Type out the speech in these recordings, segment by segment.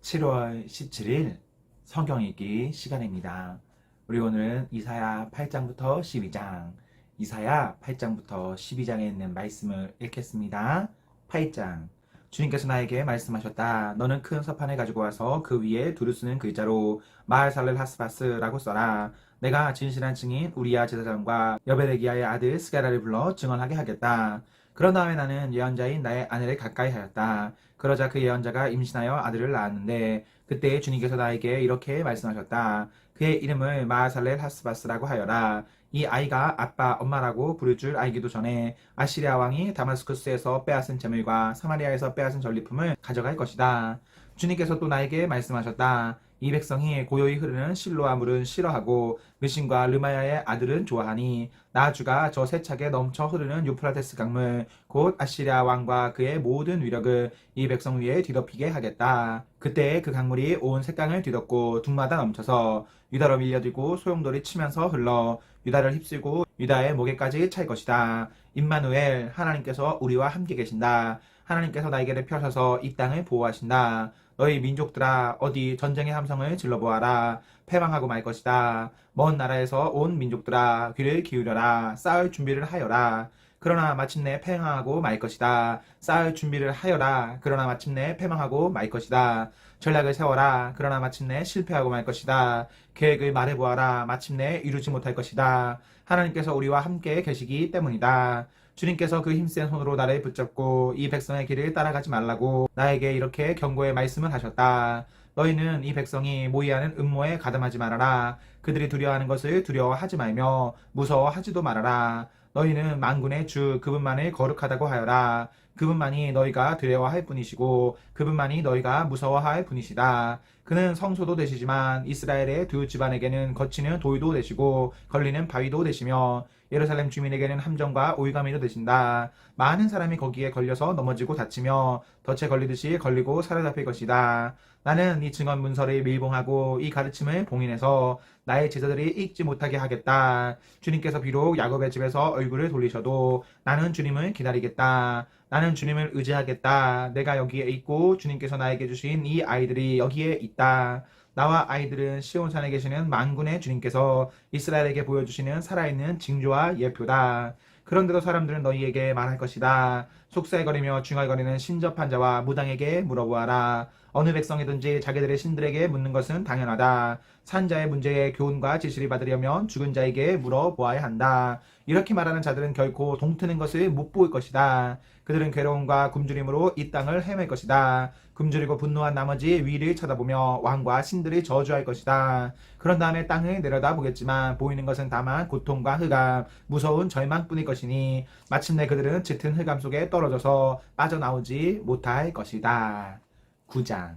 7월 17일 성경 읽기 시간입니다. 우리 오늘은 이사야 8장부터 12장, 이사야 8장부터 12장에 있는 말씀을 읽겠습니다. 8장. 주님께서 나에게 말씀하셨다. 너는 큰 서판을 가지고 와서 그 위에 두루 쓰는 글자로 마할살렐 하스바스라고 써라. 내가 진실한 증인 우리야 제사장과 여베레기야의 아들 스가랴를 불러 증언하게 하겠다. 그런 다음에 나는 예언자인 나의 아내를 가까이 하였다. 그러자 그 예언자가 임신하여 아들을 낳았는데 그때 주님께서 나에게 이렇게 말씀하셨다. 그의 이름을 마하살렐 하스바스라고 하여라. 이 아이가 아빠 엄마라고 부를 줄 알기도 전에 아시리아 왕이 다마스쿠스에서 빼앗은 재물과 사마리아에서 빼앗은 전리품을 가져갈 것이다. 주님께서 또 나에게 말씀하셨다. 이 백성이 고요히 흐르는 실로아 물은 싫어하고 르신과 르마야의 아들은 좋아하니 나 주가 저 세차게 넘쳐 흐르는 유프라테스 강물 곧 아시리아 왕과 그의 모든 위력을 이 백성 위에 뒤덮이게 하겠다. 그때 그 강물이 온 색강을 뒤덮고 둥마다 넘쳐서 유다로 밀려들고 소용돌이 치면서 흘러 유다를 휩쓸고 유다의 목에까지 찰 것이다. 임마누엘, 하나님께서 우리와 함께 계신다. 하나님께서 날개를 펴셔서 이 땅을 보호하신다. 너희 민족들아 어디 전쟁의 함성을 질러보아라. 패망하고 말 것이다. 먼 나라에서 온 민족들아 귀를 기울여라. 싸울 준비를 하여라. 그러나 마침내 패망하고 말 것이다. 싸울 준비를 하여라. 그러나 마침내 패망하고 말 것이다. 전략을 세워라. 그러나 마침내 실패하고 말 것이다. 계획을 말해보아라. 마침내 이루지 못할 것이다. 하나님께서 우리와 함께 계시기 때문이다. 주님께서 그 힘센 손으로 나를 붙잡고 이 백성의 길을 따라가지 말라고 나에게 이렇게 경고의 말씀을 하셨다. 너희는 이 백성이 모의하는 음모에 가담하지 말아라. 그들이 두려워하는 것을 두려워하지 말며 무서워하지도 말아라. 너희는 만군의 주 그분만을 거룩하다고 하여라. 그분만이 너희가 두려워할 뿐이시고 그분만이 너희가 무서워할 분이시다. 그는 성소도 되시지만 이스라엘의 두 집안에게는 거치는 돌도 되시고 걸리는 바위도 되시며 예루살렘 주민에게는 함정과 오이가미도 되신다. 많은 사람이 거기에 걸려서 넘어지고 다치며 덫에 걸리듯이 걸리고 사로잡힐 것이다. 나는 이 증언 문서를 밀봉하고 이 가르침을 봉인해서 나의 제자들이 읽지 못하게 하겠다. 주님께서 비록 야곱의 집에서 얼굴을 돌리셔도 나는 주님을 기다리겠다. 나는 주님을 의지하겠다. 내가 여기에 있고 주님께서 나에게 주신 이 아이들이 여기에 있다. 나와 아이들은 시온산에 계시는 만군의 주님께서 이스라엘에게 보여주시는 살아있는 징조와 예표다. 그런데도 사람들은 너희에게 말할 것이다. 속살거리며 중얼거리는 신접한 자와 무당에게 물어보아라. 어느 백성이든지 자기들의 신들에게 묻는 것은 당연하다. 산 자의 문제에 교훈과 지시를 받으려면 죽은 자에게 물어보아야 한다. 이렇게 말하는 자들은 결코 동트는 것을 못 볼 것이다. 그들은 괴로움과 굶주림으로 이 땅을 헤맬 것이다. 굶주리고 분노한 나머지 위를 쳐다보며 왕과 신들을 저주할 것이다. 그런 다음에 땅을 내려다 보겠지만 보이는 것은 다만 고통과 흑암, 무서운 절망뿐일 것이니 마침내 그들은 짙은 흑암 속에 떨어져서 빠져나오지 못할 것이다. 9장.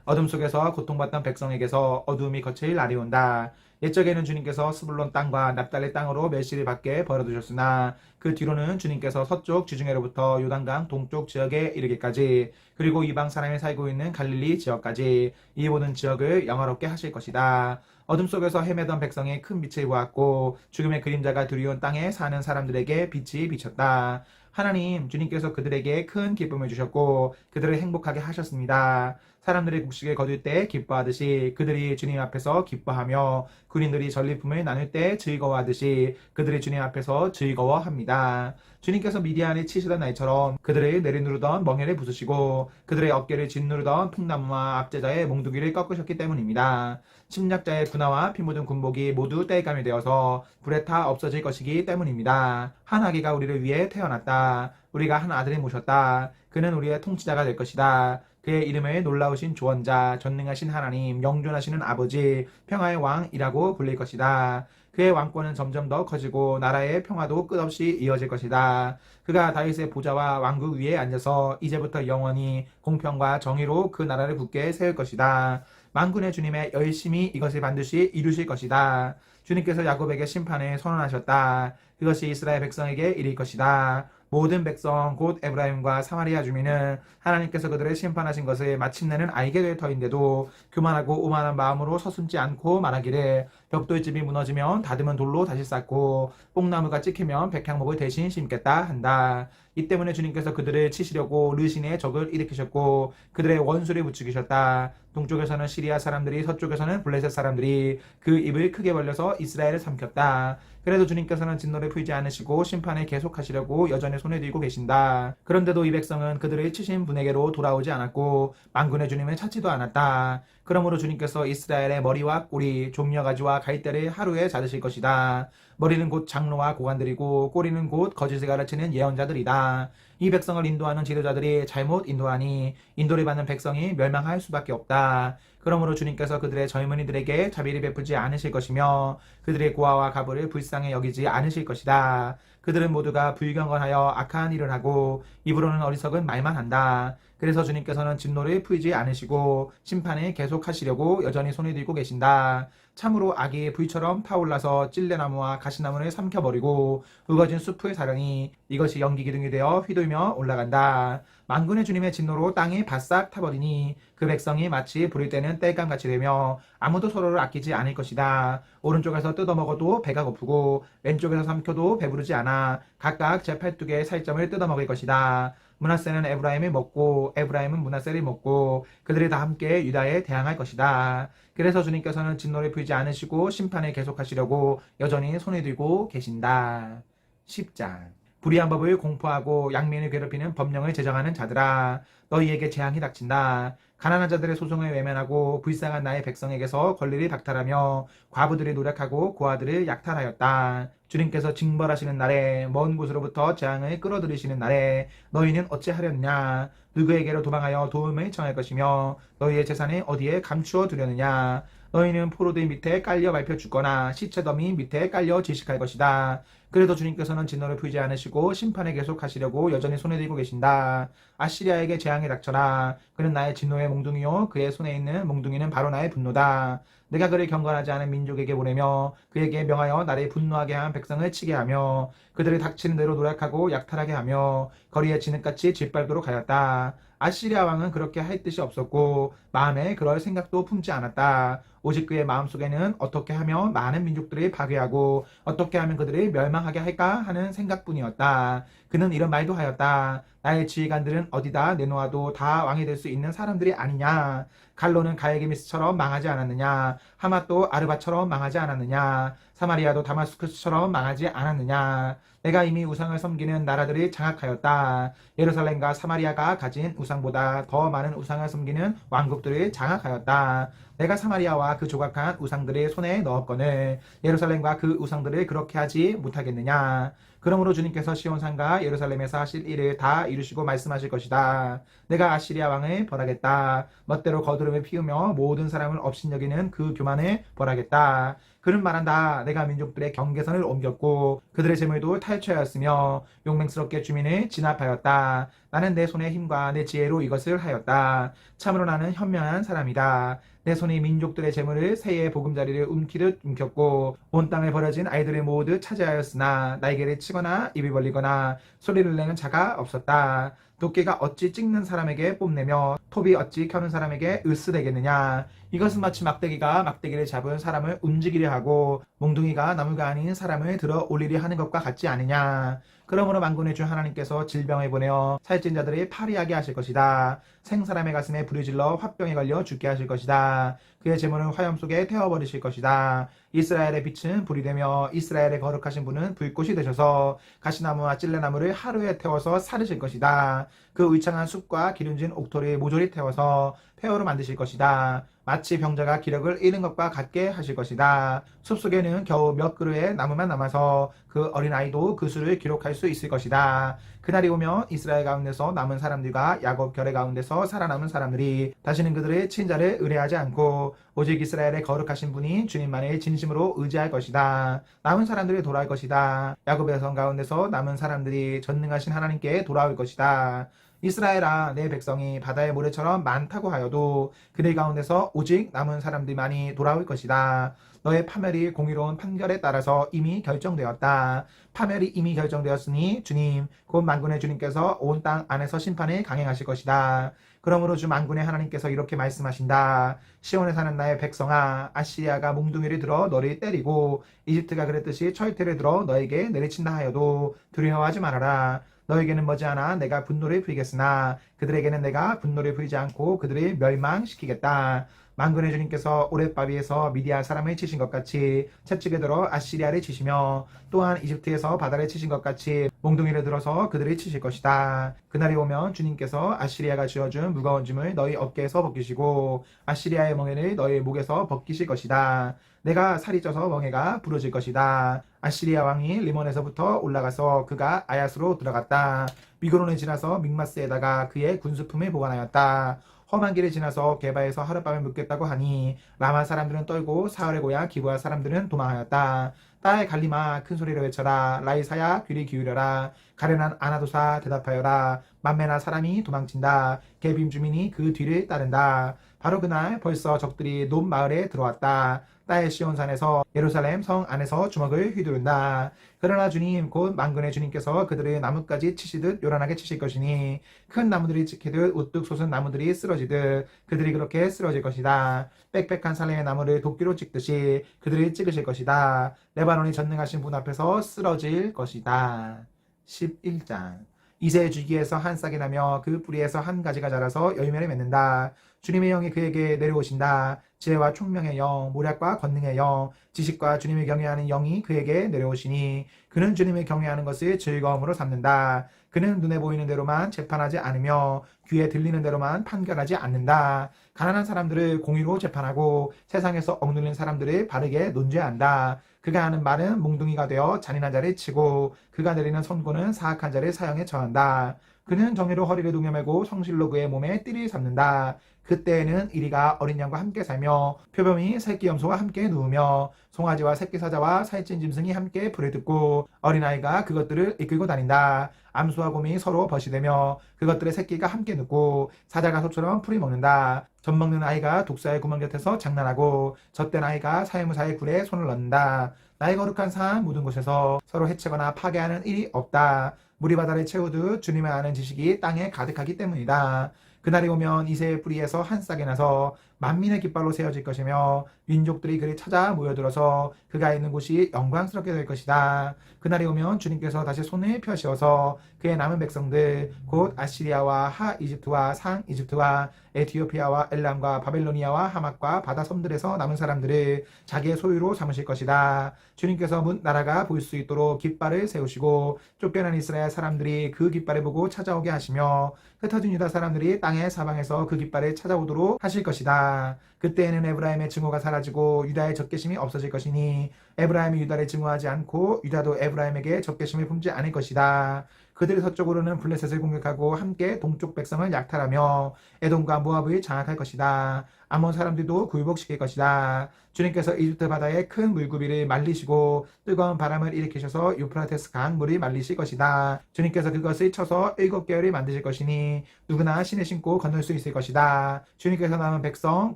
어둠 속에서 고통받던 백성에게서 어둠이 거칠 날이 온다. 옛적에는 주님께서 스불론 땅과 납달리 땅으로 멸시를 받게 벌어두셨으나 그 뒤로는 주님께서 서쪽 지중해로부터 요단강 동쪽 지역에 이르기까지 그리고 이방 사람이 살고 있는 갈릴리 지역까지 이 모든 지역을 영화롭게 하실 것이다. 어둠 속에서 헤매던 백성이 큰 빛을 보았고 죽음의 그림자가 두려운 땅에 사는 사람들에게 빛이 비쳤다. 하나님 주님께서 그들에게 큰 기쁨을 주셨고 그들을 행복하게 하셨습니다. 사람들이 곡식을 거둘 때 기뻐하듯이 그들이 주님 앞에서 기뻐하며 군인들이 전리품을 나눌 때 즐거워하듯이 그들이 주님 앞에서 즐거워합니다. 주님께서 미디안을 치시던 날처럼 그들을 내리누르던 멍에를 부수시고 그들의 어깨를 짓누르던 풍나무와 압제자의 몽둥이를 꺾으셨기 때문입니다. 침략자의 군화와 피 묻은 군복이 모두 땔감이 되어서 불에 타 없어질 것이기 때문입니다. 한 아기가 우리를 위해 태어났다. 우리가 한 아들을 모셨다. 그는 우리의 통치자가 될 것이다. 그의 이름을 놀라우신 조언자, 전능하신 하나님, 영존하시는 아버지, 평화의 왕이라고 불릴 것이다. 그의 왕권은 점점 더 커지고 나라의 평화도 끝없이 이어질 것이다. 그가 다윗의 보좌와 왕국 위에 앉아서 이제부터 영원히 공평과 정의로 그 나라를 굳게 세울 것이다. 만군의 주님의 열심히 이것을 반드시 이루실 것이다. 주님께서 야곱에게 심판을 선언하셨다. 그것이 이스라엘 백성에게 이를 것이다. 모든 백성 곧 에브라임과 사마리아 주민은 하나님께서 그들을 심판하신 것을 마침내는 알게 될 터인데도 교만하고 오만한 마음으로 서슴지 않고 말하기를 벽돌집이 무너지면 다듬은 돌로 다시 쌓고 뽕나무가 찍히면 백향목을 대신 심겠다 한다. 이 때문에 주님께서 그들을 치시려고 르신의 적을 일으키셨고 그들의 원수를 부추기셨다. 동쪽에서는 시리아 사람들이 서쪽에서는 블레셋 사람들이 그 입을 크게 벌려서 이스라엘을 삼켰다. 그래도 주님께서는 진노를 풀지 않으시고 심판을 계속하시려고 여전히 손을 들고 계신다. 그런데도 이 백성은 그들을 치신 분에게로 돌아오지 않았고 만군의 주님을 찾지도 않았다. 그러므로 주님께서 이스라엘의 머리와 꼬리, 종려가지와 갈대를 하루에 자르실 것이다. 머리는 곧 장로와 고관들이고 꼬리는 곧 거짓을 가르치는 예언자들이다. 이 백성을 인도하는 지도자들이 잘못 인도하니 인도를 받는 백성이 멸망할 수밖에 없다. 그러므로 주님께서 그들의 젊은이들에게 자비를 베푸지 않으실 것이며 그들의 고아와 가부를 불쌍히 여기지 않으실 것이다. 그들은 모두가 불경건하여 악한 일을 하고 입으로는 어리석은 말만 한다. 그래서 주님께서는 진노를 풀지 않으시고 심판을 계속하시려고 여전히 손을 들고 계신다. 참으로 악이 불처럼 타올라서 찔레나무와 가시나무를 삼켜버리고 우거진 숲을 사려니 이것이 연기 기둥이 되어 휘돌며 올라간다. 만군의 주님의 진노로 땅이 바싹 타버리니 그 백성이 마치 부를 때는 땔감같이 되며 아무도 서로를 아끼지 않을 것이다. 오른쪽에서 뜯어먹어도 배가 고프고 왼쪽에서 삼켜도 배부르지 않아 각각 제 팔뚝의 살점을 뜯어먹을 것이다. 므낫세는 에브라임을 먹고 에브라임은 므낫세를 먹고 그들이 다 함께 유다에 대항할 것이다. 그래서 주님께서는 진노를 풀지 않으시고 심판을 계속하시려고 여전히 손을 들고 계신다. 10장 불의한 법을 공포하고 양민을 괴롭히는 법령을 제정하는 자들아 너희에게 재앙이 닥친다. 가난한 자들의 소송을 외면하고 불쌍한 나의 백성에게서 권리를 박탈하며 과부들을 노력하고 고아들을 약탈하였다. 주님께서 징벌하시는 날에 먼 곳으로부터 재앙을 끌어들이시는 날에 너희는 어찌하렸느냐. 누구에게로 도망하여 도움을 청할 것이며 너희의 재산을 어디에 감추어 두려느냐. 너희는 포로들 밑에 깔려 밟혀 죽거나 시체 더미 밑에 깔려 질식할 것이다. 그래도 주님께서는 진노를 풀지 않으시고 심판을 계속하시려고 여전히 손에 들고 계신다. 아시리아에게 재앙이 닥쳐라. 그는 나의 진노의 몽둥이요 그의 손에 있는 몽둥이는 바로 나의 분노다. 내가 그를 경건하지 않은 민족에게 보내며 그에게 명하여 나를 분노하게 한 백성을 치게 하며 그들을 닥치는 대로 노력하고 약탈하게 하며 거리에 진흙같이 짓밟도록 하였다. 아시리아 왕은 그렇게 할 뜻이 없었고 마음에 그럴 생각도 품지 않았다. 오직 그의 마음속에는 어떻게 하면 많은 민족들을 파괴하고 어떻게 하면 그들을 멸망하게 할까 하는 생각뿐이었다. 그는 이런 말도 하였다. 나의 지휘관들은 어디다 내놓아도 다 왕이 될 수 있는 사람들이 아니냐. 갈로는 가에게미스처럼 망하지 않았느냐. 하맛도 아르바처럼 망하지 않았느냐. 사마리아도 다마스쿠스처럼 망하지 않았느냐. 내가 이미 우상을 섬기는 나라들이 장악하였다. 예루살렘과 사마리아가 가진 우상보다 더 많은 우상을 섬기는 왕국들을 장악하였다. 내가 사마리아와 그 조각한 우상들을 손에 넣었거늘 예루살렘과 그 우상들을 그렇게 하지 못하겠느냐. 그러므로 주님께서 시온산과 예루살렘에서 하실 일을 다 이루시고 말씀하실 것이다. 내가 아시리아 왕을 벌하겠다. 멋대로 거두름을 피우며 모든 사람을 업신여기는 그 교만을 벌하겠다. 그는 말한다. 내가 민족들의 경계선을 옮겼고 그들의 재물도 탈취하였으며 용맹스럽게 주민을 진압하였다. 나는 내 손의 힘과 내 지혜로 이것을 하였다. 참으로 나는 현명한 사람이다. 내 손이 민족들의 재물을 새의 보금자리를 움키듯 움켰고 온 땅에 버려진 아이들을 모두 차지하였으나 날개를 치거나 입이 벌리거나 소리를 내는 자가 없었다. 도끼가 어찌 찍는 사람에게 뽐내며 톱이 어찌 켜는 사람에게 으스대겠느냐. 이것은 마치 막대기가 막대기를 잡은 사람을 움직이려 하고 몽둥이가 나무가 아닌 사람을 들어 올리려 하는 것과 같지 않으냐. 그러므로 만군의 주 하나님께서 질병을 보내어 살찐 자들이 파리하게 하실 것이다. 생사람의 가슴에 불을 질러 화병에 걸려 죽게 하실 것이다. 그의 재물은 화염 속에 태워버리실 것이다. 이스라엘의 빛은 불이 되며 이스라엘의 거룩하신 분은 불꽃이 되셔서 가시나무와 찔레나무를 하루에 태워서 사르실 것이다. 그 울창한 숲과 기름진 옥토를 모조리 태워서 폐허로 만드실 것이다. 마치 병자가 기력을 잃은 것과 같게 하실 것이다. 숲속에는 겨우 몇 그루의 나무만 남아서 그 어린아이도 그 수를 기록할 수 있을 것이다. 그날이 오면 이스라엘 가운데서 남은 사람들과 야곱 결의 가운데서 살아남은 사람들이 다시는 그들의 친자를 의뢰하지 않고 오직 이스라엘의 거룩하신 분이 주님만을 진심으로 의지할 것이다. 남은 사람들이 돌아올 것이다. 야곱의 성 가운데서 남은 사람들이 전능하신 하나님께 돌아올 것이다. 이스라엘아 내 백성이 바다의 모래처럼 많다고 하여도 그들 가운데서 오직 남은 사람들만이 돌아올 것이다. 너의 파멸이 공의로운 판결에 따라서 이미 결정되었다. 파멸이 이미 결정되었으니 주님 곧 만군의 주님께서 온 땅 안에서 심판을 강행하실 것이다. 그러므로 주 만군의 하나님께서 이렇게 말씀하신다. 시온에 사는 나의 백성아 아시리아가 몽둥이를 들어 너를 때리고 이집트가 그랬듯이 철퇴를 들어 너에게 내리친다 하여도 두려워하지 말아라. 너에게는 머지않아 내가 분노를 부리겠으나 그들에게는 내가 분노를 부리지 않고 그들을 멸망시키겠다. 만군의 주님께서 오랫바위에서 미디안 사람을 치신 것 같이 채찍을 들어 아시리아를 치시며 또한 이집트에서 바다를 치신 것 같이 몽둥이를 들어서 그들을 치실 것이다. 그날이 오면 주님께서 아시리아가 쥐어준 무거운 짐을 너희 어깨에서 벗기시고 아시리아의 멍에를 너희 목에서 벗기실 것이다. 내가 살이 쪄서 멍에가 부러질 것이다. 아시리아 왕이 리몬에서부터 올라가서 그가 아야스로 들어갔다. 미그론을 지나서 믹마스에다가 그의 군수품을 보관하였다. 험한 길을 지나서 게바에서 하룻밤을 묵겠다고 하니 라마 사람들은 떨고 사흘의 고향 기브아 사람들은 도망하였다. 딸 갈리마 큰 소리로 외쳐라. 라이사야 귀를 기울여라. 가련한 아나도사 대답하여라. 만메나 사람이 도망친다. 게빔 주민이 그 뒤를 따른다. 바로 그날 벌써 적들이 논 마을에 들어왔다. 딸 시온산에서 예루살렘 성 안에서 주먹을 휘두른다. 그러나 주님 곧 만군의 주님께서 그들을 나뭇가지 치시듯 요란하게 치실 것이니 큰 나무들이 찍히듯 우뚝 솟은 나무들이 쓰러지듯 그들이 그렇게 쓰러질 것이다. 빽빽한 살렘의 나무를 도끼로 찍듯이 그들을 찍으실 것이다. 레바논이 전능하신 분 앞에서 쓰러질 것이다. 11장 이새 주기에서 한 싹이 나며 그 뿌리에서 한 가지가 자라서 열매를 맺는다. 주님의 영이 그에게 내려오신다. 지혜와 총명의 영, 모략과 권능의 영, 지식과 주님을 경외하는 영이 그에게 내려오시니 그는 주님을 경외하는 것을 즐거움으로 삼는다. 그는 눈에 보이는 대로만 재판하지 않으며 귀에 들리는 대로만 판결하지 않는다. 가난한 사람들을 공의로 재판하고 세상에서 억눌린 사람들을 바르게 논죄한다. 그가 하는 말은 몽둥이가 되어 잔인한 자를 치고 그가 내리는 선고는 사악한 자를 사형에 처한다. 그는 정의로 허리를 동여매고 성실로 그의 몸에 띠를 삼는다. 그때에는 이리가 어린 양과 함께 살며 표범이 새끼 염소와 함께 누우며 송아지와 새끼 사자와 살찐 짐승이 함께 불을 뜯고 어린아이가 그것들을 이끌고 다닌다. 암수와 곰이 서로 벗이되며 그것들의 새끼가 함께 눕고 사자가 소처럼 풀이 먹는다. 젖 먹는 아이가 독사의 구멍 곁에서 장난하고 젖된 아이가 사회무사의 굴에 손을 넣는다. 나의 거룩한 산 묻은 곳에서 서로 해치거나 파괴하는 일이 없다. 물이 바다를 채우듯 주님을 아는 지식이 땅에 가득하기 때문이다. 그날이 오면 이새의 뿌리에서 한 싹이 나서 만민의 깃발로 세워질 것이며 민족들이 그를 찾아 모여들어서 그가 있는 곳이 영광스럽게 될 것이다. 그날이 오면 주님께서 다시 손을 펴시어서 그의 남은 백성들 곧 아시리아와 하 이집트와 상 이집트와 에티오피아와 엘람과 바벨로니아와 하맛과 바다 섬들에서 남은 사람들을 자기의 소유로 삼으실 것이다. 주님께서 문 나라가 볼 수 있도록 깃발을 세우시고 쫓겨난 이스라엘 사람들이 그 깃발을 보고 찾아오게 하시며 흩어진 유다 사람들이 땅의 사방에서 그 깃발을 찾아오도록 하실 것이다. 그때에는 에브라임의 증오가 사라지고 유다의 적개심이 없어질 것이니 에브라임이 유다를 증오하지 않고 유다도 에브라임에게 적개심을 품지 않을 것이다. 그들이 서쪽으로는 블레셋을 공격하고 함께 동쪽 백성을 약탈하며 에돔과 모압을 장악할 것이다. 아몬 사람들도 굴복시킬 것이다. 주님께서 이집트 바다에 큰 물구비를 말리시고 뜨거운 바람을 일으키셔서 유프라테스 강 물을 말리실 것이다. 주님께서 그것을 쳐서 7개월이 만드실 것이니 누구나 신을 신고 건널 수 있을 것이다. 주님께서 남은 백성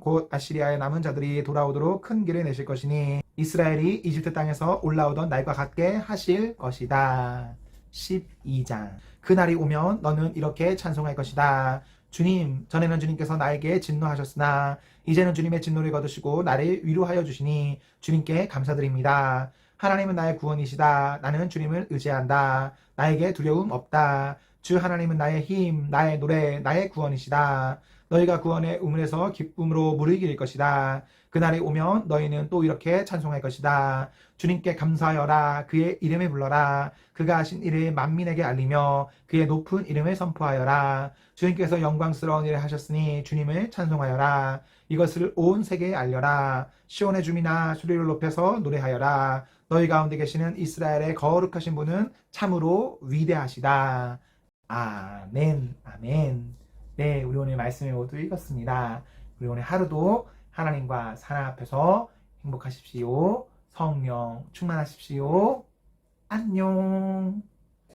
곧 아시리아의 남은 자들이 돌아오도록 큰 길을 내실 것이니 이스라엘이 이집트 땅에서 올라오던 날과 같게 하실 것이다. 12장 그날이 오면 너는 이렇게 찬송할 것이다. 주님, 전에는 주님께서 나에게 진노하셨으나 이제는 주님의 진노를 거두시고 나를 위로하여 주시니 주님께 감사드립니다. 하나님은 나의 구원이시다. 나는 주님을 의지한다. 나에게 두려움 없다. 주 하나님은 나의 힘, 나의 노래, 나의 구원이시다. 너희가 구원의 우물에서 기쁨으로 물을 기를 것이다. 그날이 오면 너희는 또 이렇게 찬송할 것이다. 주님께 감사하여라. 그의 이름을 불러라. 그가 하신 일을 만민에게 알리며 그의 높은 이름을 선포하여라. 주님께서 영광스러운 일을 하셨으니 주님을 찬송하여라. 이것을 온 세계에 알려라. 시온의 주민아 소리를 높여서 노래하여라. 너희 가운데 계시는 이스라엘의 거룩하신 분은 참으로 위대하시다. 아멘, 아멘. 네, 우리 오늘 말씀을 모두 읽었습니다. 우리 오늘 하루도 하나님과 하나 앞에서 행복하십시오. 성령 충만하십시오. 안녕.